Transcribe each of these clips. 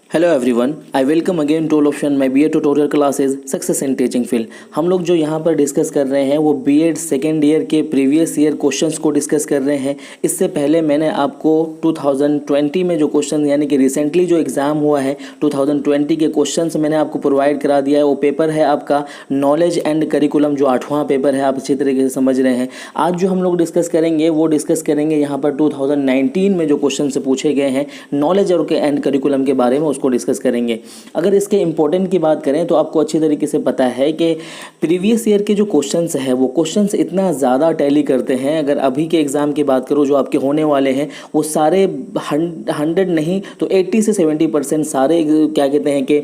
Hello everyone, I welcome again to all option my BEd tutorial classes success in teaching field. हम लोग जो यहाँ पर discuss कर रहे हैं वो बीएड सेकेंड ईयर के प्रीवियस ईयर क्वेश्चंस को डिस्कस कर रहे हैं। इससे पहले मैंने आपको 2020 में जो क्वेश्चन यानी कि रिसेंटली जो एग्ज़ाम हुआ है 2020 के क्वेश्चंस मैंने आपको प्रोवाइड करा दिया है। वो पेपर है आपका नॉलेज एंड करिकुलम, जो 8वां पेपर है, आप अच्छी तरीके से समझ रहे हैं। आज जो हम लोग डिस्कस करेंगे वो डिस्कस करेंगे यहाँ पर 2019 में जो क्वेश्चन पूछे गए हैं नॉलेज और एंड करिकुलम के बारे में, उसको डिस्कस करेंगे। अगर इसके इंपॉर्टेंट की बात करें तो आपको अच्छी तरीके से पता है कि प्रीवियस ईयर के जो क्वेश्चंस है वो क्वेश्चंस इतना ज़्यादा टैली करते हैं। अगर अभी के एग्ज़ाम की बात करो जो आपके होने वाले हैं वो सारे 100 नहीं तो 80 से 70% सारे क्या कहते हैं कि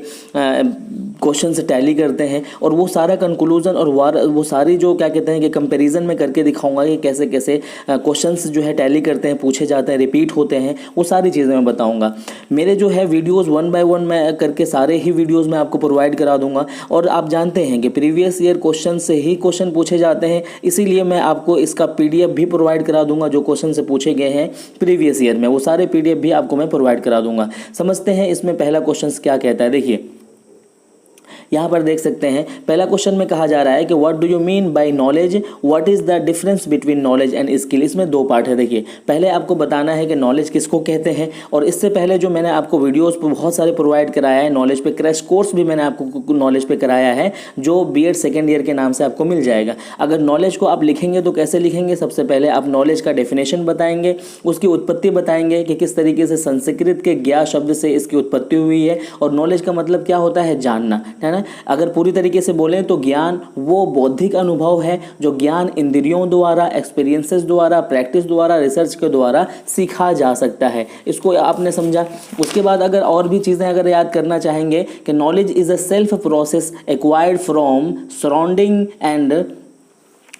क्वेश्चंस टैली करते हैं। और वो सारा कंक्लूजन और वो सारी जो क्या कहते हैं कि कंपैरिजन में करके दिखाऊंगा कि कैसे कैसे क्वेश्चंस जो है टैली करते हैं, पूछे जाते हैं, रिपीट होते हैं, वो सारी चीज़ें मैं बताऊंगा। मेरे जो है वीडियोस 1 बाय 1 मैं करके सारे ही वीडियोस में आपको प्रोवाइड करा दूंगा। और आप जानते हैं कि प्रीवियस ईयर क्वेश्चन से ही क्वेश्चन पूछे जाते हैं, इसीलिए मैं आपको इसका पीडीएफ भी प्रोवाइड करा दूंगा। जो क्वेश्चन से पूछे गए हैं प्रीवियस ईयर में वो सारे पीडीएफ भी आपको मैं प्रोवाइड करा दूंगा। समझते हैं इसमें पहला क्वेश्चन क्या कहता है। देखिए यहाँ पर देख सकते हैं पहला क्वेश्चन में कहा जा रहा है कि what do you mean by knowledge, what is the difference between knowledge and skill. इसमें दो पार्ट है। देखिए पहले आपको बताना है कि नॉलेज किसको कहते हैं, और इससे पहले जो मैंने आपको वीडियोस पे बहुत सारे प्रोवाइड कराया है नॉलेज पे, क्रैश कोर्स भी मैंने आपको नॉलेज पे कराया है जो बीएड सेकेंड ईयर के नाम से आपको मिल जाएगा। अगर नॉलेज को आप लिखेंगे तो कैसे लिखेंगे, सबसे पहले आप नॉलेज का डेफिनेशन बताएंगे, उसकी उत्पत्ति बताएंगे कि किस तरीके से संस्कृत के ज्ञा शब्द से इसकी उत्पत्ति हुई है। और नॉलेज का मतलब क्या होता है, जानना, है ना। अगर पूरी तरीके से बोलें तो ज्ञान वो बौद्धिक अनुभव है जो ज्ञान इंद्रियों द्वारा, एक्सपीरियंसेस द्वारा, प्रैक्टिस द्वारा, रिसर्च के द्वारा सीखा जा सकता है। इसको आपने समझा। उसके बाद अगर और भी चीज़ें अगर याद करना चाहेंगे कि knowledge is a self process acquired from surrounding and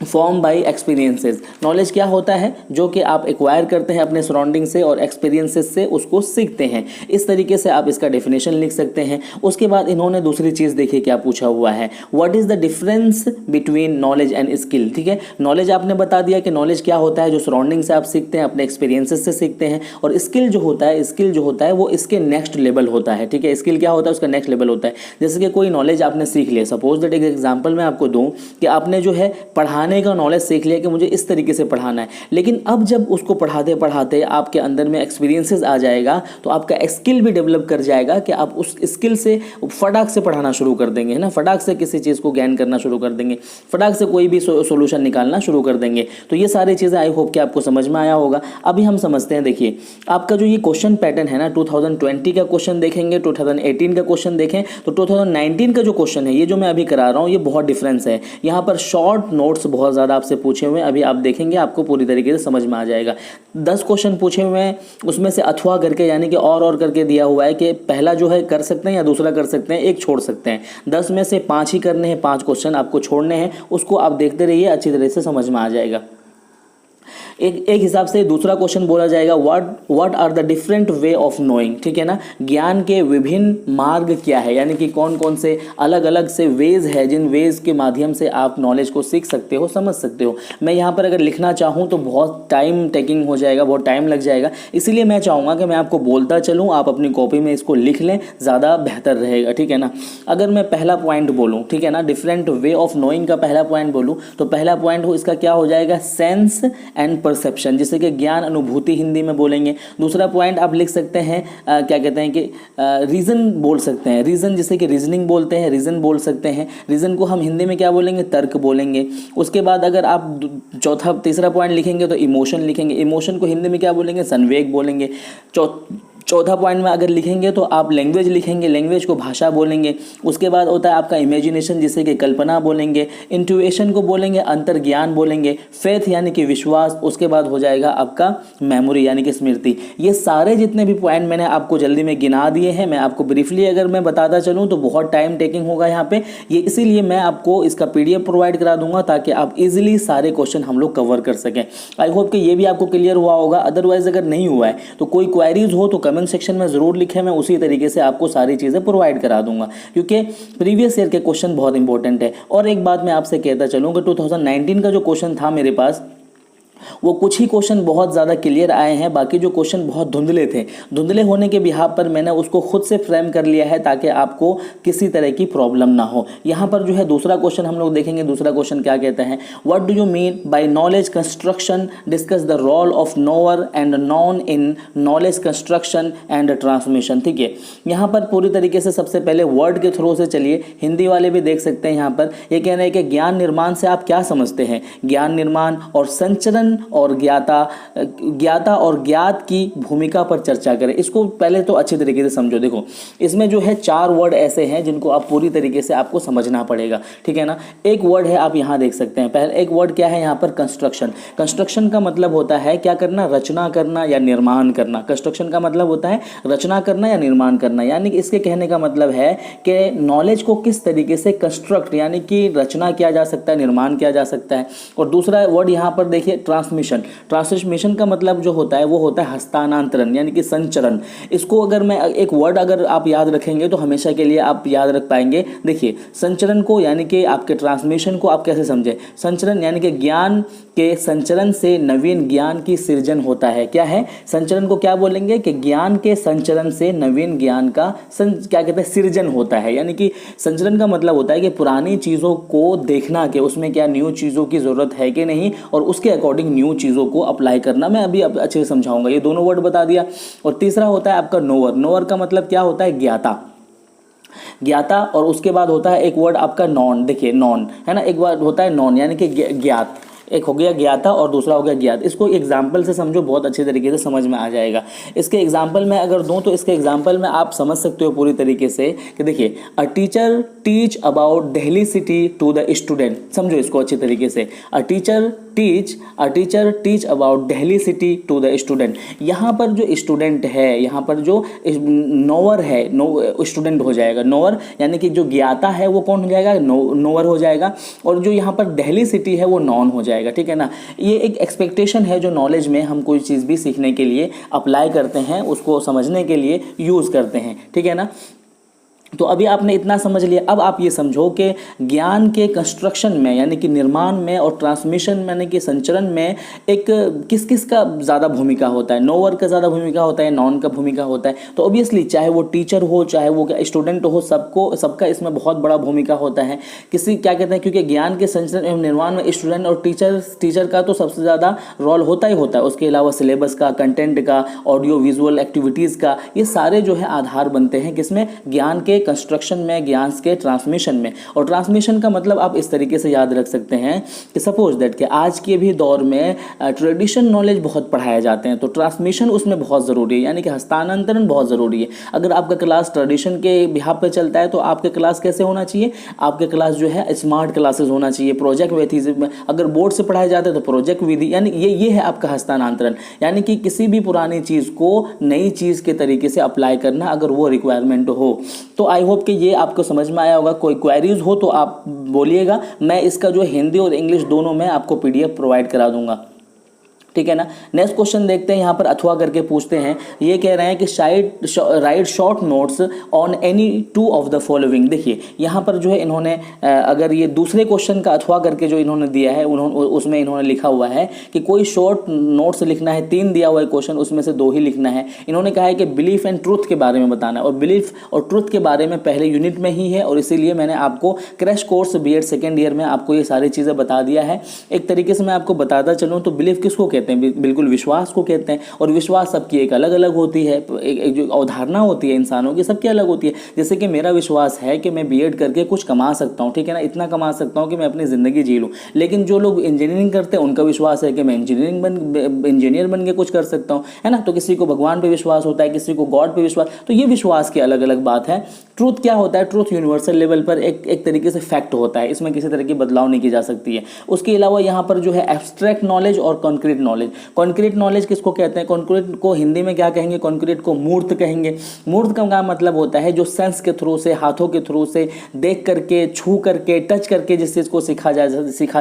form by experiences. Knowledge क्या होता है, जो कि आप एक्वायर करते हैं अपने सराउंडिंग से और एक्सपीरियंसेस से उसको सीखते हैं। इस तरीके से आप इसका डेफिनेशन लिख सकते हैं। उसके बाद इन्होंने दूसरी चीज़ देखिए क्या पूछा हुआ है, what is the difference between knowledge and skill. ठीक है, नॉलेज आपने बता दिया कि नॉलेज क्या होता है, जो सराउंडिंग से आप सीखते हैं, अपने एक्सपीरियंसेस से सीखते हैं। और स्किल जो होता है वो इसके नेक्स्ट लेवल होता है। ठीक है, स्किल क्या होता है, उसका नेक्स्ट लेवल होता है। जैसे कि कोई नॉलेज आपने सीख लिया, सपोज दैट एक एग्जाम्पल मैं आपको दूँ कि आपने जो है पढ़ाने का नॉलेज सीख लिया कि मुझे इस तरीके से पढ़ाना है, लेकिन अब जब उसको पढ़ाते पढ़ाते आपके अंदर में एक्सपीरियंसेस आ जाएगा तो आपका स्किल भी डेवलप कर जाएगा कि आप उस स्किल से फटाक से पढ़ाना शुरू कर देंगे, है ना। फटाक से किसी चीज़ को ज्ञान करना शुरू कर देंगे, फटाक से कोई भी सोल्यूशन निकालना शुरू कर देंगे। तो ये सारी चीज़ें आई होप कि आपको समझ में आया होगा। अभी हम समझते हैं। देखिए आपका जो ये क्वेश्चन पैटर्न है ना, 2020 का क्वेश्चन देखेंगे, 2018 का क्वेश्चन देखें तो 2019 का जो क्वेश्चन है ये जो मैं अभी करा रहा हूँ ये बहुत डिफरेंस है। यहाँ पर शॉर्ट नोट्स बहुत ज़्यादा आपसे पूछे हुए हैं, अभी आप देखेंगे आपको पूरी तरीके से समझ में आ जाएगा। 10 क्वेश्चन पूछे हुए हैं, उसमें से अथवा करके यानी कि और करके दिया हुआ है कि पहला जो है कर सकते हैं या दूसरा कर सकते हैं, एक छोड़ सकते हैं। 10 में से 5 ही करने हैं, 5 क्वेश्चन आपको छोड़ने हैं। उसको आप देखते रहिए, अच्छी तरह से समझ में आ जाएगा। एक हिसाब से दूसरा क्वेश्चन बोला जाएगा, what are the different way of knowing. ठीक है ना, ज्ञान के विभिन्न मार्ग क्या है, यानी कि कौन कौन से अलग अलग से वेज है जिन वेज के माध्यम से आप नॉलेज को सीख सकते हो, समझ सकते हो। मैं यहाँ पर अगर लिखना चाहूँ तो बहुत टाइम टेकिंग हो जाएगा, बहुत टाइम लग जाएगा। इसीलिए मैं चाहूँगा कि मैं आपको बोलता चलूँ, आप अपनी कॉपी में इसको लिख लें, ज़्यादा बेहतर रहेगा। ठीक है ना। अगर मैं पहला पॉइंट बोलूँ, ठीक है ना, डिफरेंट वे ऑफ नोइंग का पहला पॉइंट बोलूँ तो पहला पॉइंट हो इसका क्या हो जाएगा, सेंस एंड परसेप्शन, जिसे कि ज्ञान अनुभूति हिंदी में बोलेंगे। दूसरा पॉइंट आप लिख सकते हैं क्या कहते हैं कि रीजन बोल सकते हैं, रीजन जिसे कि रीजनिंग बोलते हैं, रीजन बोल सकते हैं। रीजन को हम हिंदी में क्या बोलेंगे, तर्क बोलेंगे। उसके बाद अगर आप तीसरा पॉइंट लिखेंगे तो इमोशन लिखेंगे, इमोशन को हिंदी में क्या बोलेंगे, संवेग बोलेंगे। चौथा पॉइंट में अगर लिखेंगे तो आप लैंग्वेज लिखेंगे, लैंग्वेज को भाषा बोलेंगे। उसके बाद होता है आपका इमेजिनेशन जिसे कि कल्पना बोलेंगे। इंट्यूएशन को बोलेंगे अंतर्ज्ञान बोलेंगे। फेथ यानी कि विश्वास। उसके बाद हो जाएगा आपका मेमोरी यानी कि स्मृति। ये सारे जितने भी पॉइंट मैंने आपको जल्दी में गिना दिए हैं, मैं आपको ब्रीफली अगर मैं बताता चलूँ तो बहुत टाइम टेकिंग होगा यहाँ पे। ये इसीलिए मैं आपको इसका पीडीएफ प्रोवाइड करा दूंगा ताकि आप इजीली सारे क्वेश्चन हम लोग कवर कर सकें। आई होप कि ये भी आपको क्लियर हुआ होगा। अदरवाइज अगर नहीं हुआ है तो कोई क्वेरीज हो तो कमेंट सेक्शन में जरूर लिखें, मैं उसी तरीके से आपको सारी चीजें प्रोवाइड करा दूंगा, क्योंकि प्रीवियस ईयर के क्वेश्चन बहुत इंपॉर्टेंट है। और एक बात मैं आपसे कहता चलूं कि 2019 का जो क्वेश्चन था मेरे पास वो कुछ ही क्वेश्चन बहुत ज़्यादा क्लियर आए हैं, बाकी जो क्वेश्चन बहुत धुंधले थे, धुंधले होने के बिहाफ पर मैंने उसको खुद से फ्रेम कर लिया है ताकि आपको किसी तरह की प्रॉब्लम ना हो। यहाँ पर जो है दूसरा क्वेश्चन हम लोग देखेंगे। दूसरा क्वेश्चन क्या कहते हैं, what do you mean by knowledge construction, discuss the role of knower and known in knowledge construction and transmission. ठीक है, यहाँ पर पूरी तरीके से सबसे पहले वर्ड के थ्रू से चलिए, हिंदी वाले भी देख सकते हैं। यहाँ पर ये कह रहे हैं कि ज्ञान निर्माण से आप क्या समझते हैं, ज्ञान निर्माण और संचरण और ज्ञाता और ज्ञात की भूमिका पर चर्चा करें। इसको पहले तो अच्छी तरीके से समझो। देखो, इसमें जो है 4 वर्ड ऐसे हैं जिनको आप पूरी तरीके से आपको समझना पड़ेगा, ठीक है ना। एक वर्ड है, आप यहाँ देख सकते हैं, पहले एक वर्ड क्या है यहाँ पर, कंस्ट्रक्शन। कंस्ट्रक्शन का मतलब होता है क्या करना, रचना करना या निर्माण करना। कंस्ट्रक्शन का मतलब होता है रचना करना या निर्माण करना, यानी कि इसके कहने का मतलब है कि नॉलेज को किस तरीके से कंस्ट्रक्ट यानी कि रचना किया जा सकता है, निर्माण किया जा सकता है। और दूसरा वर्ड यहाँ पर देखिए, ट्रांसमिशन। ट्रांसमिशन का मतलब जो होता है वो होता है हस्तांतरण यानी कि संचरण। इसको अगर मैं एक वर्ड अगर आप याद रखेंगे तो हमेशा के लिए आप याद रख पाएंगे। देखिए, संचरण को यानी कि आपके ट्रांसमिशन को आप कैसे समझे, संचरण यानी कि ज्ञान के संचरण से नवीन ज्ञान की सृजन होता है। क्या है, संचरण को क्या बोलेंगे कि ज्ञान के संचरण से नवीन ज्ञान का क्या कहते हैं, सृजन होता है। यानी कि संचरण का मतलब होता है कि पुरानी चीज़ों को देखना कि उसमें क्या न्यू चीज़ों की ज़रूरत है कि नहीं, और उसके अकॉर्डिंग न्यू चीज़ों को अप्लाई करना। मैं अभी अच्छे से समझाऊंगा, ये दोनों वर्ड बता दिया। और तीसरा होता है आपका नोअर। नोअर का मतलब क्या होता है, ज्ञाता, ज्ञाता। और उसके बाद होता है एक वर्ड आपका नॉन। देखिए, नॉन है ना, एक वर्ड होता है नॉन यानी कि ज्ञात। एक हो गया ज्ञाता और दूसरा हो गया ज्ञात। इसको एग्जाम्पल से समझो, बहुत अच्छे तरीके से समझ में आ जाएगा। इसके एग्जाम्पल में अगर दूं तो इसके एग्जाम्पल में आप समझ सकते हो पूरी तरीके से कि देखिए, a teacher teach about Delhi city to the student. समझो इसको अच्छी तरीके से, a teacher teach about Delhi city to the student. यहाँ पर जो स्टूडेंट है, यहाँ पर जो नोअर है, स्टूडेंट हो जाएगा नोअर, यानी कि जो ज्ञाता है वो कौन हो जाएगा, नोअर हो जाएगा। और जो यहाँ पर दिल्ली सिटी है वो नॉन हो जाएगा, ठीक है ना। ये एक एक्सपेक्टेशन है जो नॉलेज में हम कोई चीज़ भी सीखने के लिए अप्लाई करते हैं, उसको समझने के लिए यूज़ करते हैं, ठीक है ना। तो अभी आपने इतना समझ लिया। अब आप ये समझो कि ज्ञान के कंस्ट्रक्शन में यानी कि निर्माण में और ट्रांसमिशन में यानी कि संचरण में एक किस किस का ज़्यादा भूमिका होता है, नोअर का ज़्यादा भूमिका होता है, नॉन का भूमिका होता है। तो ऑब्वियसली चाहे वो टीचर हो चाहे वो स्टूडेंट हो, सबका इसमें बहुत बड़ा भूमिका होता है। किसी क्या कहते हैं, क्योंकि ज्ञान के संचरण एवं निर्माण में स्टूडेंट और टीचर का तो सबसे ज़्यादा रोल होता ही होता है। उसके अलावा सिलेबस का, कंटेंट का, ऑडियो विजुअल एक्टिविटीज़ का, ये सारे जो है आधार बनते हैं किसमें, ज्ञान के कंस्ट्रक्शन में, ज्ञान के ट्रांसमिशन में। और ट्रांसमिशन का मतलब आप इस तरीके से याद रख सकते हैं कि सपोज दैट कि आज के भी दौर में ट्रेडिशन नॉलेज बहुत पढ़ाए जाते हैं, तो ट्रांसमिशन उसमें बहुत ज़रूरी है, यानी कि हस्तांतरण बहुत ज़रूरी है। अगर आपका क्लास ट्रेडिशन के बिहाफ पे चलता है तो आपके क्लास कैसे होना चाहिए, आपके क्लास जो है स्मार्ट क्लासेस होना चाहिए, प्रोजेक्ट विधि में। अगर बोर्ड से पढ़ाए जाते हैं तो प्रोजेक्ट विधि, यानी ये है आपका हस्तांतरण, यानी कि किसी भी पुरानी चीज़ को नई चीज़ के तरीके से अप्लाई करना, अगर वो रिक्वायरमेंट हो। तो आई होप कि ये आपको समझ में आया होगा। कोई क्वेरीज हो तो आप बोलिएगा, मैं इसका जो हिंदी और इंग्लिश दोनों में आपको PDF प्रोवाइड करा दूंगा, ठीक है ना। नेक्स्ट क्वेश्चन देखते हैं, यहाँ पर अथवा करके पूछते हैं। ये कह रहे हैं कि right short notes on any 2 of the following. देखिए, यहाँ पर जो है इन्होंने अगर ये दूसरे क्वेश्चन का अथवा करके जो इन्होंने दिया है, उसमें इन्होंने लिखा हुआ है कि कोई शॉर्ट नोट्स लिखना है। 3 दिया हुआ है क्वेश्चन, उसमें से 2 ही लिखना है। इन्होंने कहा है कि बिलीफ एंड ट्रूथ के बारे में बताना है, और बिलीफ और ट्रूथ के बारे में पहले यूनिट में ही है, और इसीलिए मैंने आपको crash course B.Ed second year में आपको ये सारी चीज़ें बता दिया है। एक तरीके से मैं आपको बताता चलूँ तो बिलीफ किसको कहते हैं, बिल्कुल विश्वास को कहते हैं। और विश्वास सबकी एक अलग अलग होती है, एक जो अवधारणा होती है इंसानों की सबकी अलग होती है। जैसे कि मेरा विश्वास है कि मैं B.Ed करके कुछ कमा सकता हूँ, ठीक है ना, इतना कमा सकता हूँ कि मैं अपनी ज़िंदगी जी लूँ। लेकिन जो लोग इंजीनियरिंग करते हैं उनका विश्वास है कि मैं इंजीनियर बन के कुछ कर सकता हूँ, है ना। तो किसी को भगवान पे विश्वास होता है, किसी को गॉड पे विश्वास, तो ये विश्वास की अलग अलग बात है। ट्रूथ क्या होता है, ट्रूथ यूनिवर्सल लेवल पर एक तरीके से फैक्ट होता है, इसमें किसी तरह की बदलाव नहीं की जा सकती है। उसके अलावा यहाँ पर जो है एब्स्ट्रैक्ट नॉलेज और concrete knowledge knowledge. Concrete knowledge किसको कहते हैं? कॉन्क्रीट को हिंदी में क्या कहेंगे? कॉन्क्रीट को मूर्त कहेंगे। मूर्त का मतलब होता है जो सेंस के थ्रू से, हाथों के थ्रू से, देख करके, छू करके, टच करके जिस चीज़ को सीखा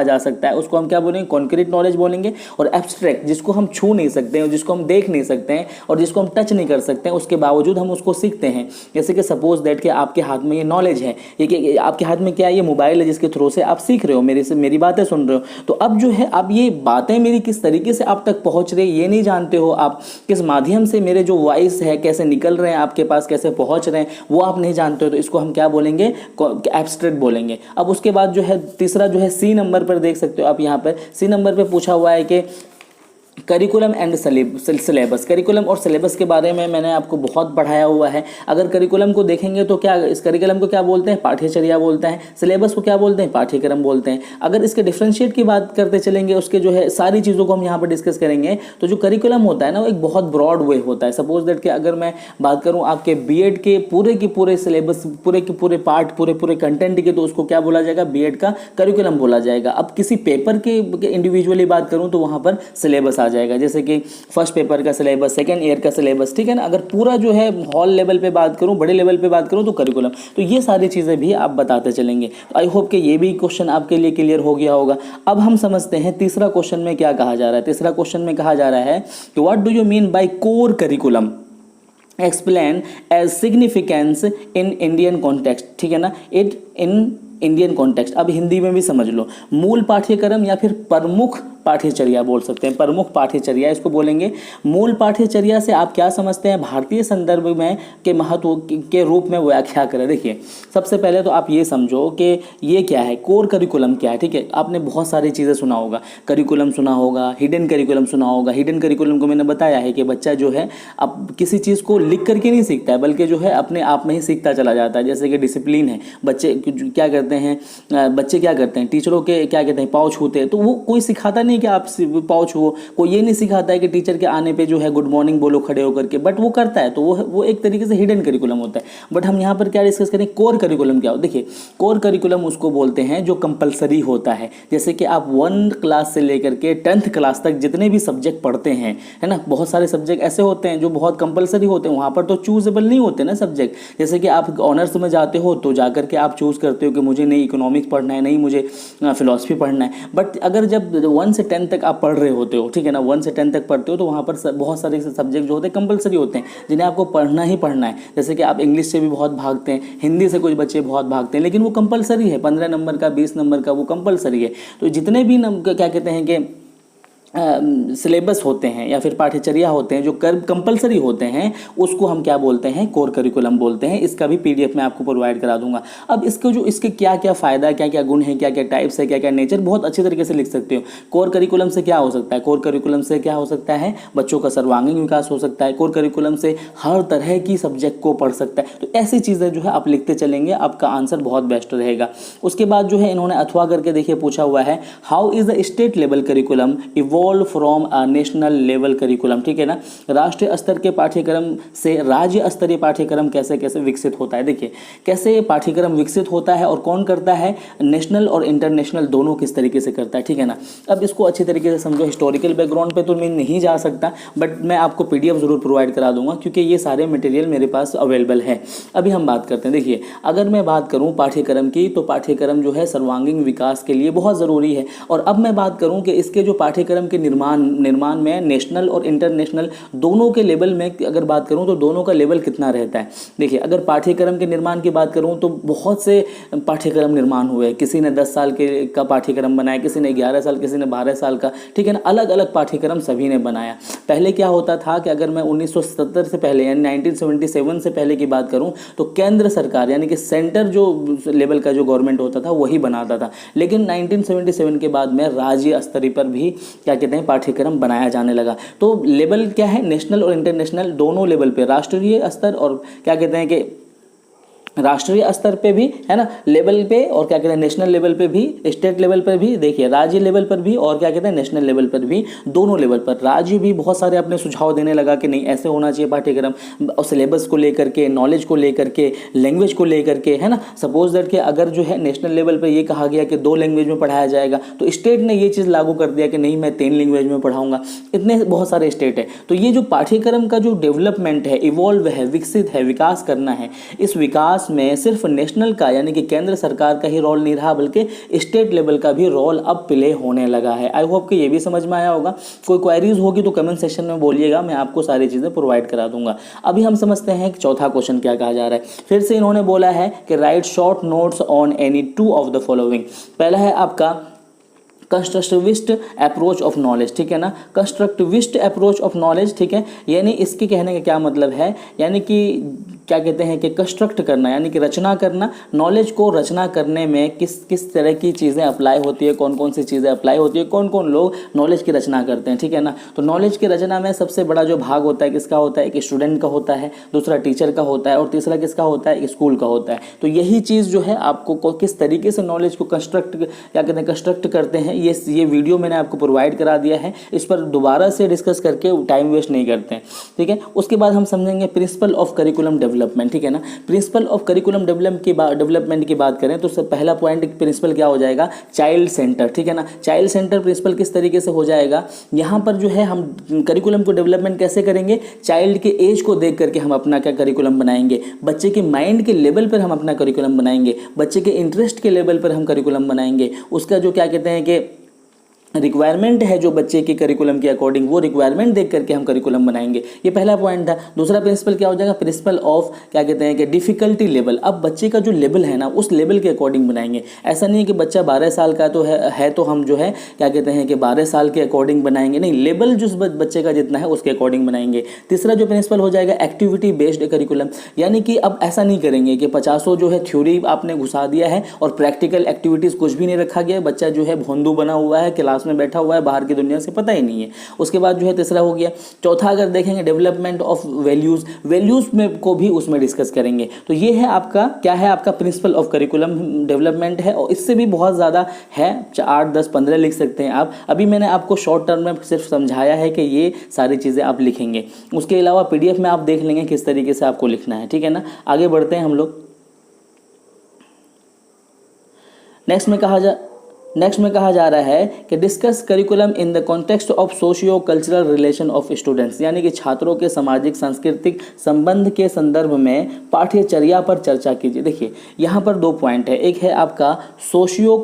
जा सकता है उसको हम क्या बोलेंगे? कॉन्क्रीट नॉलेज बोलेंगे। और एब्स्ट्रैक्ट, जिसको हम छू नहीं सकते हैं, जिसको हम देख नहीं सकते हैं और जिसको हम टच नहीं कर सकते हैं, उसके बावजूद हम उसको सीखते हैं। जैसे कि सपोज दैट कि आपके हाथ में ये नॉलेज है, ये आपके हाथ में क्या है? ये मोबाइल है जिसके थ्रू से आप सीख रहे हो, मेरी बातें सुन रहे हो। तो अब जो है, अब ये बातें मेरी किस तरीके से आप तक पहुंच रही है ये नहीं जानते हो आप, किस माध्यम से मेरे जो वॉइस है कैसे निकल रहे हैं आपके पास, कैसे पहुंच रहे हैं, वो आप नहीं जानते हो। तो इसको हम क्या बोलेंगे? एब्स्ट्रैक्ट बोलेंगे। अब उसके बाद जो है तीसरा जो है सी नंबर पर देख सकते हो आप, यहाँ पर सी नंबर पर पूछा हुआ है कि करिकुलम एंड सिलेबस। करिकुलम और सिलेबस के बारे में मैंने आपको बहुत पढ़ाया हुआ है। अगर करिकुलम को देखेंगे तो क्या, इस करिकुलम को क्या बोलते हैं? पाठ्यचर्या बोलते हैं। सिलेबस को क्या बोलते हैं? पाठ्यक्रम बोलते हैं। अगर इसके डिफरेंशिएट की बात करते चलेंगे, उसके जो है सारी चीज़ों को हम यहाँ पर डिस्कस करेंगे, तो जो करिकुलम होता है ना, वो एक बहुत ब्रॉड वे होता है। सपोज दैट कि अगर मैं बात करूँ आपके बीएड के पूरे सिलेबस, पूरे के पूरे पार्ट, पूरे कंटेंट के, तो उसको क्या बोला जाएगा? बीएड का करिकुलम बोला जाएगा। अब किसी पेपर के इंडिविजुअली बात करूँ तो वहाँ पर सिलेबस आ जाएगा, जैसे कि फर्स्ट पेपर का सिलेबस, सेकंड ईयर का सिलेबस, ठीक है ना। अगर पूरा जो है हॉल लेवल पे बात करूं, बड़े लेवल पे बात करूं, तो करिकुलम। तो ये सारी चीज़ें भी आप बताते चलेंगे। आई होप कि ये भी क्वेश्चन आपके लिए क्लियर हो गया होगा। अब हम समझते हैं तीसरा क्वेश्चन में क्या कहा जा रहा है। तीसरा क्वेश्चन में कहा जा रहा है कि what do you mean by core curriculum, explain its significance in Indian context, ठीक है ना, इट इन इंडियन कॉन्टेक्स्ट। अब हिंदी में भी समझ लो, मूल पाठ्यक्रम या फिर प्रमुख पाठ्यचर्या बोल सकते हैं, प्रमुख पाठ्यचर्या इसको बोलेंगे। मूल पाठ्यचर्या से आप क्या समझते हैं? भारतीय संदर्भ में के महत्व के रूप में व्याख्या करें। देखिए, सबसे पहले तो आप ये समझो कि ये क्या है, कोर करिकुलम क्या है, ठीक है। आपने बहुत सारी चीज़ें सुना होगा, करिकुलम सुना होगा, हिडन करिकुलम सुना होगा। हिडन करिकुलम को मैंने बताया है कि बच्चा जो है अब किसी चीज़ को लिख करके नहीं सीखता है, बल्कि जो है अपने आप में ही सीखता चला जाता है। जैसे कि डिसिप्लिन है, बच्चे क्या करते हैं, टीचरों के क्या कहते हैं, पाँव छूते हैं, तो वो कोई सिखाता नहीं कि आप पाँव छुओ, कोई ये नहीं सिखाता है कि टीचर के आने पे जो है गुड मॉर्निंग बोलो खड़े होकर के, बट वो करता है। तो वो एक तरीके से हिडन करिकुलम होता है। बट हम यहाँ पर क्या डिस्कस करें, कोर करिकुलम क्या हो। देखिए, कोर करिकुलम उसको बोलते हैं जो कंपलसरी होता है। जैसे कि आप 1 क्लास से लेकर के 10th क्लास तक जितने भी सब्जेक्ट पढ़ते हैं, है ना, बहुत सारे सब्जेक्ट ऐसे होते हैं जो बहुत कंपलसरी होते हैं, वहाँ पर तो चूजेबल नहीं होते ना सब्जेक्ट। जैसे कि आप ऑनर्स में जाते हो तो जाकर के आप चूज़ करते हो कि मुझे नहीं इकोनॉमिक्स पढ़ना है, नहीं मुझे फिलॉसफी पढ़ना है। बट अगर जब 1 से 10 तक आप पढ़ रहे होते हो, ठीक है ना, 1 से 10 तक पढ़ते हो, तो वहाँ पर बहुत सारे सब्जेक्ट जो होते हैं कंपलसरी होते हैं, जिन्हें आपको पढ़ना ही पढ़ना है। जैसे कि आप इंग्लिश से भी बहुत भागते हैं, हिंदी से कुछ बच्चे बहुत भागते हैं, लेकिन वो कंपलसरी है। 15 नंबर का, 20 नंबर का, वो कंपलसरी है। तो जितने भी क्या कहते हैं कि सिलेबस होते हैं या फिर पाठ्यचर्या होते हैं जो कंपलसरी होते हैं, उसको हम क्या बोलते हैं? कोर करिकुलम बोलते हैं। इसका भी पीडीएफ मैं आपको प्रोवाइड करा दूंगा। अब इसके क्या क्या फ़ायदा, क्या क्या गुण है, क्या क्या टाइप्स है, क्या क्या नेचर, बहुत अच्छे तरीके से लिख सकते हो। कोर करिकुलम से क्या हो सकता है? कोर करिकुलम से क्या हो सकता है? बच्चों का सर्वांगीण विकास हो सकता है। कोर करिकुलम से हर तरह की सब्जेक्ट को पढ़ सकता है। तो ऐसी चीज़ें जो है आप लिखते चलेंगे, आपका आंसर बहुत बेस्ट रहेगा। उसके बाद जो है इन्होंने अथवा करके देखिए पूछा हुआ है, how is the state level curriculum from a national level curriculum, ठीक है ना। राष्ट्रीय स्तर के पाठ्यक्रम से राज्य स्तरीय पाठ्यक्रम कैसे कैसे विकसित होता है। देखिए, कैसे पाठ्यक्रम विकसित होता है और कौन करता है, नेशनल और इंटरनेशनल दोनों किस तरीके से करता है, ठीक है ना। अब इसको अच्छी तरीके से समझो। हिस्टोरिकल बैकग्राउंड पे तो मैं नहीं जा सकता, बट मैं आपको पीडीएफ जरूर प्रोवाइड करा दूंगा, क्योंकि ये सारे मटेरियल मेरे पास अवेलेबल है। अभी हम बात करते हैं। देखिए, अगर मैं बात करूँ पाठ्यक्रम की, तो पाठ्यक्रम जो है सर्वांगीण विकास के लिए बहुत ज़रूरी है। और अब मैं बात करूँ कि इसके जो पाठ्यक्रम के निर्माण में नेशनल और इंटरनेशनल दोनों के लेवल में अगर बात करूं तो दोनों का लेवल कितना रहता है। देखिए, अगर पाठ्यक्रम के निर्माण की बात करूं तो बहुत से पाठ्यक्रम निर्माण हुए। किसी ने 10 साल का पाठ्यक्रम बनाया, किसी ने 11 साल, किसी ने 12 साल का, ठीक है ना। अलग अलग पाठ्यक्रम सभी ने बनाया। पहले क्या होता था कि अगर मैं 1970 से पहले यानी 1977 से पहले की बात करूं तो केंद्र सरकार यानी कि सेंटर जो लेवल का जो गवर्नमेंट होता था वही बनाता था। लेकिन 1977 के बाद में राज्य स्तर पर भी क्या कहते हैं पाठ्यक्रम बनाया जाने लगा। तो लेवल क्या है, नेशनल और इंटरनेशनल दोनों लेवल पे, राष्ट्रीय स्तर और क्या कहते हैं कि राष्ट्रीय स्तर पे भी, है ना, लेवल पे, और क्या कहते हैं नेशनल लेवल पे भी, स्टेट लेवल पर भी, देखिए राज्य लेवल पर भी और क्या कहते हैं नेशनल लेवल पर भी, दोनों लेवल पर। राज्य भी बहुत सारे अपने सुझाव देने लगा कि नहीं ऐसे होना चाहिए पाठ्यक्रम, और सिलेबस को लेकर के, नॉलेज को लेकर के, लैंग्वेज को लेकर के, है ना। सपोज दैट कि अगर जो है नेशनल लेवल पर ये कहा गया कि 2 लैंग्वेज में पढ़ाया जाएगा, तो स्टेट ने ये चीज़ लागू कर दिया कि नहीं मैं 3 लैंग्वेज में पढ़ाऊंगा। इतने बहुत सारे स्टेट है। तो ये जो पाठ्यक्रम का जो डेवलपमेंट है, इवॉल्व है, विकसित है, विकास करना है, इस विकास में सिर्फ नेशनल का यानी कि केंद्र सरकार का ही रोल नहीं रहा, बल्कि स्टेट लेवल का भी रोल अब प्ले होने लगा है। आई होप कि ये भी समझ में आया होगा। कोई क्वेरीज होगी तो कमेंट सेक्शन में बोलिएगा, मैं आपको सारी चीज़ें प्रोवाइड करा दूंगा। अभी हम समझते हैं कि चौथा क्वेश्चन क्या कहा जा रहा है। फिर से इन्होंने बोला है कि right short notes on any 2 of the following. पहला है आपका कंस्ट्रक्टिविस्ट अप्रोच ऑफ नॉलेज, ठीक है ना, कंस्ट्रक्टिविस्ट अप्रोच ऑफ नॉलेज, ठीक है। यानी इसके कहने का क्या मतलब है, यानी कि क्या कहते हैं कि कंस्ट्रक्ट करना यानी कि रचना करना, नॉलेज को रचना करने में किस किस तरह की चीज़ें अप्लाई होती है, कौन कौन सी चीज़ें अप्लाई होती है, कौन कौन लोग नॉलेज की रचना करते हैं, ठीक है ना। तो नॉलेज की रचना में सबसे बड़ा जो भाग होता है किसका होता है, एक स्टूडेंट का होता है, दूसरा टीचर का होता है, और तीसरा किसका होता है, स्कूल का होता है। तो यही चीज़ जो है आपको किस तरीके से नॉलेज को कंस्ट्रक्ट क्या कहते हैं कंस्ट्रक्ट करते हैं, ये वीडियो मैंने आपको प्रोवाइड करा दिया है। इस पर दोबारा से डिस्कस करके टाइम वेस्ट नहीं करते हैं, ठीक है। उसके बाद हम समझेंगे प्रिंसिपल ऑफ करिकुलम डेवलपमेंट, ठीक है ना। प्रिंसिपल ऑफ करिकुलम डेवलपमेंट की बात करें तो सब पहला पॉइंट प्रिंसिपल क्या हो जाएगा, चाइल्ड सेंटर, ठीक है ना। चाइल्ड सेंटर प्रिंसिपल किस तरीके से हो जाएगा, यहाँ पर जो है हम करिकुलम को डेवलपमेंट कैसे करेंगे, चाइल्ड के एज को देख करके हम अपना क्या करिकुलम बनाएंगे, बच्चे के माइंड के लेवल पर हम अपना करिकुलम बनाएंगे, बच्चे के इंटरेस्ट के लेवल पर हम करिकुलम बनाएंगे, उसका जो क्या कहते हैं कि रिक्वायरमेंट है जो बच्चे के करिकुलम के अकॉर्डिंग, वो रिक्वायरमेंट देख करके हम करिकुलम बनाएंगे। ये पहला पॉइंट था। दूसरा प्रिंसिपल क्या हो जाएगा, प्रिंसिपल ऑफ क्या कहते हैं कि डिफिकल्टी लेवल। अब बच्चे का जो लेवल है ना, उस लेवल के अकॉर्डिंग बनाएंगे। ऐसा नहीं है कि बच्चा 12 साल का तो है तो हम जो है क्या कहते हैं कि 12 साल के अकॉर्डिंग बनाएंगे, नहीं, लेवल जो बच्चे का जितना है उसके अकॉर्डिंग बनाएंगे। तीसरा जो प्रिंसिपल हो जाएगा एक्टिविटी बेस्ड करिकुलम, यानी कि अब ऐसा नहीं करेंगे कि 50 जो है थ्योरी आपने घुसा दिया है और प्रैक्टिकल एक्टिविटीज़ कुछ भी नहीं रखा गया, बच्चा जो है भोंदू बना हुआ है, क्लास में बैठा हुआ है, बाहर की दुनिया से पता ही नहीं है। उसके बाद जो है तीसरा हो गया। चौथा अगर देखेंगे डेवलपमेंट ऑफ वैल्यूज में को भी उसमें डिस्कस करेंगे। तो ये है आपका क्या है, आपका प्रिंसिपल ऑफ करिकुलम डेवलपमेंट है, और इससे भी बहुत ज़्यादा है, 8, 10, 15 लिख सकते हैं आप। अभी मैंने आपको शॉर्ट टर्म में सिर्फ समझाया है कि ये सारी चीज़ें आप लिखेंगे। उसके अलावा PDF में आप देख लेंगे किस तरीके से आपको लिखना है, ठीक है ना। आगे बढ़ते हैं हम लोग। नेक्स्ट में कहा जा रहा है कि discuss curriculum in the context of socio cultural relation of students, यानी कि छात्रों के सामाजिक सांस्कृतिक संबंध के संदर्भ में पाठ्यचर्या पर चर्चा कीजिए। देखिए यहाँ पर 2 पॉइंट है, एक है आपका सोशियो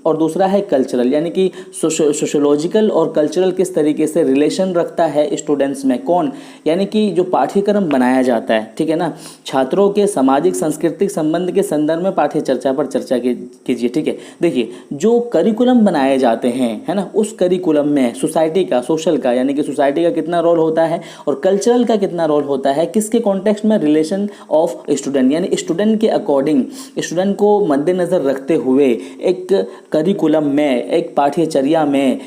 और दूसरा है कल्चरल, यानी कि सोशोलॉजिकल और कल्चरल किस तरीके से रिलेशन रखता है स्टूडेंट्स में, कौन, यानी कि जो पाठ्यक्रम बनाया जाता है, ठीक है ना, छात्रों के सामाजिक सांस्कृतिक संबंध के संदर्भ में पाठ्यचर्या पर चर्चा कीजिए, ठीक है। देखिए जो करिकुलम बनाए जाते हैं, है ना, उस करिकुलम में सोसाइटी का, सोशल का, यानी कि सोसाइटी का कितना रोल होता है और कल्चरल का कितना रोल होता है, किसके कॉन्टेक्स्ट में, रिलेशन ऑफ स्टूडेंट, यानी स्टूडेंट के अकॉर्डिंग, स्टूडेंट को मद्देनज़र रखते हुए एक करिकुलम में, एक पाठ्यचर्या में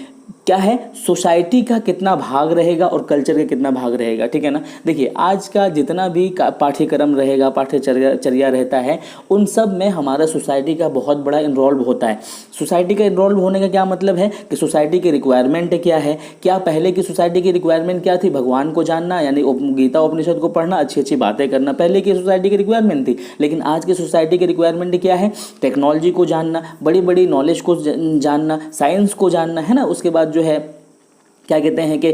क्या है, सोसाइटी का कितना भाग रहेगा और कल्चर का कितना भाग रहेगा, ठीक है ना। देखिए आज का जितना भी पाठ्यक्रम रहेगा, पाठ्यचर्या रहता है, उन सब में हमारा सोसाइटी का बहुत बड़ा इन्वॉल्व होता है। सोसाइटी का इन्वॉल्व होने का क्या मतलब है कि सोसाइटी की रिक्वायरमेंट क्या है, क्या पहले की सोसाइटी की रिक्वायरमेंट क्या थी, भगवान को जानना, यानी गीता उपनिषद को पढ़ना, अच्छी अच्छी बातें करना, पहले की सोसाइटी की रिक्वायरमेंट थी। लेकिन आज की सोसाइटी की रिक्वायरमेंट क्या है, टेक्नोलॉजी को जानना, बड़ी बड़ी नॉलेज को जानना, साइंस को जानना, है ना। उसके बाद जो है क्या कहते हैं कि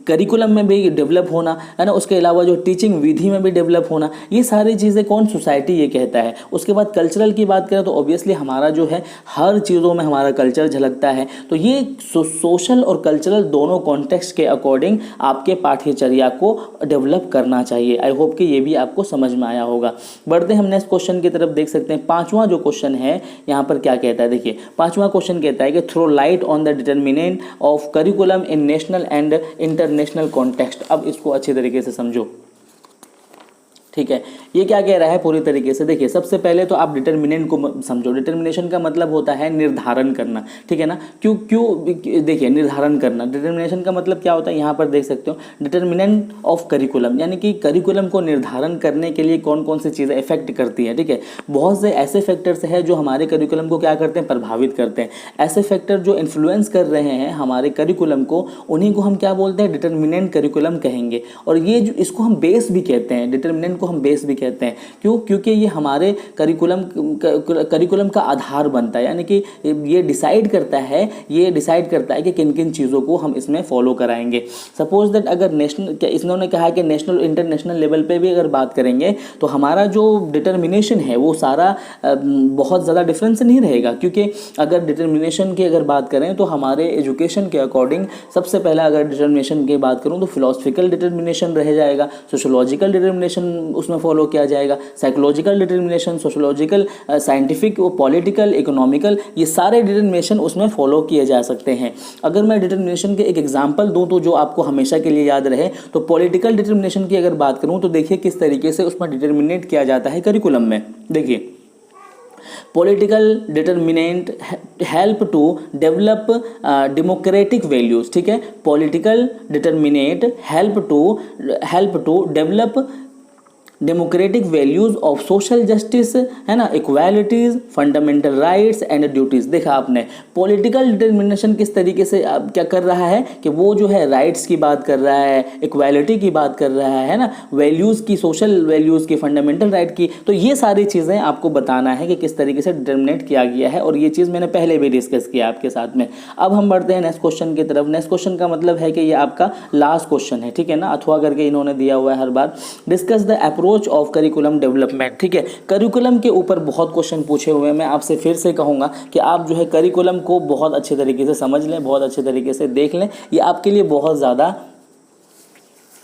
करिकुलम में भी डेवलप होना, है ना। उसके अलावा जो टीचिंग विधि में भी डेवलप होना, ये सारी चीज़ें कौन, सोसाइटी ये कहता है। उसके बाद कल्चरल की बात करें तो ऑब्वियसली हमारा जो है हर चीज़ों में हमारा कल्चर झलकता है। तो ये सोशल और कल्चरल दोनों कॉन्टेक्स्ट के अकॉर्डिंग आपके पाठ्यचर्या को डेवलप करना चाहिए। आई होप कि ये भी आपको समझ में आया होगा। बढ़ते हैं हम नेक्स्ट क्वेश्चन की तरफ, देख सकते हैं 5वां जो क्वेश्चन है यहाँ पर क्या कहता है। देखिए 5वां क्वेश्चन कहता है कि throw light on the determinant of curriculum in national and international context. अब इसको अच्छी तरीके से समझो, ठीक है। ये क्या कह रहा है पूरी तरीके से, देखिए सबसे पहले तो आप डिटर्मिनेंट को समझो। डिटर्मिनेशन का मतलब होता है निर्धारण करना, ठीक है ना। क्यों देखिए निर्धारण करना, डिटर्मिनेशन का मतलब क्या होता है, यहाँ पर देख सकते हो डिटर्मिनेंट ऑफ करिकुलम, यानी कि करिकुलम को निर्धारण करने के लिए कौन कौन सी चीज़ें इफेक्ट करती है, ठीक है। बहुत से ऐसे फैक्टर्स हैं जो हमारे करिकुलम को क्या करते हैं, प्रभावित करते हैं। ऐसे फैक्टर जो इन्फ्लुएंस कर रहे हैं हमारे करिकुलम को, उन्हीं को हम क्या बोलते हैं, डिटर्मिनेंट करिकुलम कहेंगे। और ये जो इसको हम बेस भी कहते हैं, डिटर्मिनेंट को हम बेस भी कहते हैं। क्यों? क्योंकि ये हमारे करिकुलम का आधार बनता है, यानी कि ये डिसाइड करता है कि किन किन चीज़ों को हम इसमें फॉलो कराएंगे। सपोज दैट अगर नेशनल, क्या इन्होंने कहा कि नेशनल इंटरनेशनल लेवल पे भी अगर बात करेंगे तो हमारा जो डिटर्मिनेशन है वो सारा बहुत ज़्यादा डिफरेंस नहीं रहेगा। क्योंकि अगर डिटर्मिनेशन की अगर बात करें तो हमारे एजुकेशन के अकॉर्डिंग सबसे पहला अगर डिटर्मिनेशन की बात करूं तो फिलोसफिकल डिटर्मिनेशन रह जाएगा, सोशोलॉजिकल डिटर्मिनेशन उसमें फॉलो किया जाएगा, psychological determination, sociological, scientific, political, economical, ये सारे डिटर्मिनेशन उसमें फॉलो किए जा सकते हैं। अगर मैं डिटर्मिनेशन के एक एग्जाम्पल दूँ तो जो आपको हमेशा के लिए याद रहे, तो पॉलिटिकल डिटर्मिनेशन की अगर बात करूँ तो देखिए किस तरीके से उसमें डिटर्मिनेट किया जाता है करिकुलम में। देखिए political determinant help to develop democratic values, ठीक है। Political determinant help to develop democratic values of social justice, है ना, equalities, fundamental rights and duties. देखा आपने पॉलिटिकल डिटर्मिनेशन किस तरीके से क्या कर रहा है कि वो जो है राइट्स की बात कर रहा है, इक्वालिटी की बात कर रहा है ना, वैल्यूज़ की, सोशल वैल्यूज़ की, फंडामेंटल राइट की। तो ये सारी चीज़ें आपको बताना है कि किस तरीके से डिटर्मिनेट किया गया है, और ये चीज़ मैंने पहले भी डिस्कस किया आपके साथ में। अब हम बढ़ते हैं नेक्स्ट क्वेश्चन की तरफ। नेक्स्ट क्वेश्चन का मतलब है कि ये आपका लास्ट क्वेश्चन है, ठीक है ना, अथवा करके इन्होंने दिया हुआ है हर बार। Discuss the approach of curriculum development, ठीक है। करिकुलम के ऊपर बहुत क्वेश्चन पूछे हुए हैं। मैं आपसे फिर से कहूँगा कि आप जो है करिकुलम को बहुत अच्छे तरीके से समझ लें, बहुत अच्छे तरीके से देख लें, ये आपके लिए बहुत ज़्यादा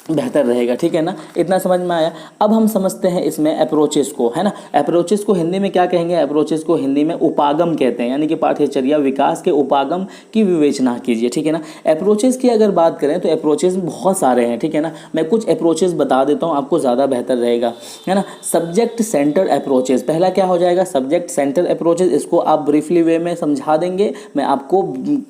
बेहतर रहेगा, ठीक है ना। इतना समझ में आया। अब हम समझते हैं इसमें अप्रोचेस को, है ना। अप्रोचेस को हिंदी में क्या कहेंगे, अप्रोचेस को हिंदी में उपागम कहते हैं, यानी कि पाठ्यचर्या विकास के उपागम की विवेचना कीजिए, ठीक है ना। अप्रोचेस की अगर बात करें तो अप्रोचेस बहुत सारे हैं, ठीक है ना। मैं कुछ अप्रोचेस बता देता हूँ, आपको ज़्यादा बेहतर रहेगा, है ना। सब्जेक्ट सेंटर अप्रोचेस, पहला क्या हो जाएगा, सब्जेक्ट सेंटर अप्रोचेस। इसको आप ब्रीफली वे में समझा देंगे, मैं आपको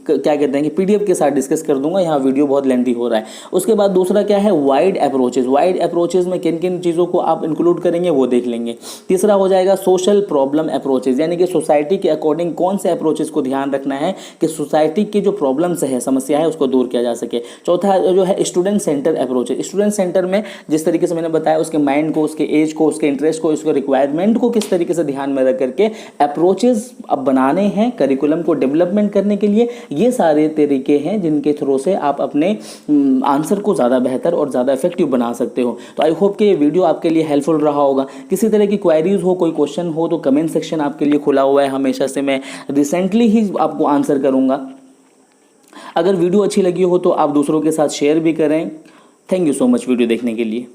क्या कहते हैं कि PDF के साथ डिस्कस कर दूंगा, यहाँ वीडियो बहुत लेंथी हो रहा है। उसके बाद दूसरा क्या है, वाइड अप्रोचेस। वाइड अप्रोचेस में किन किन चीज़ों को आप इंक्लूड करेंगे वो देख लेंगे। तीसरा हो जाएगा सोशल प्रॉब्लम अप्रोचेस, यानी कि सोसाइटी के अकॉर्डिंग कौन से अप्रोचेस को ध्यान रखना है कि सोसाइटी की जो प्रॉब्लम्स है, समस्या है, उसको दूर किया जा सके। चौथा जो है student centre approaches. Student centre में जिस तरीके से मैंने बताया, उसके माइंड को, उसके एज को, उसके इंटरेस्ट को, उसके रिक्वायरमेंट को किस तरीके से ध्यान में रख करके अप्रोचेस अब बनाने हैं करिकुलम को डेवलपमेंट करने के लिए। ये सारे तरीके हैं जिनके थ्रू से आप अपने आंसर को ज़्यादा बेहतर और ज़्यादा इफेक्टिव बना सकते हो। तो आई होप कि ये वीडियो आपके लिए हेल्पफुल रहा होगा। किसी तरह की क्वेरीज हो, कोई क्वेश्चन हो तो कमेंट सेक्शन आपके लिए खुला हुआ है हमेशा से। मैं रिसेंटली ही आपको आंसर करूंगा। अगर वीडियो अच्छी लगी हो तो आप दूसरों के साथ शेयर भी करें। Thank you so much video देखने के लिए।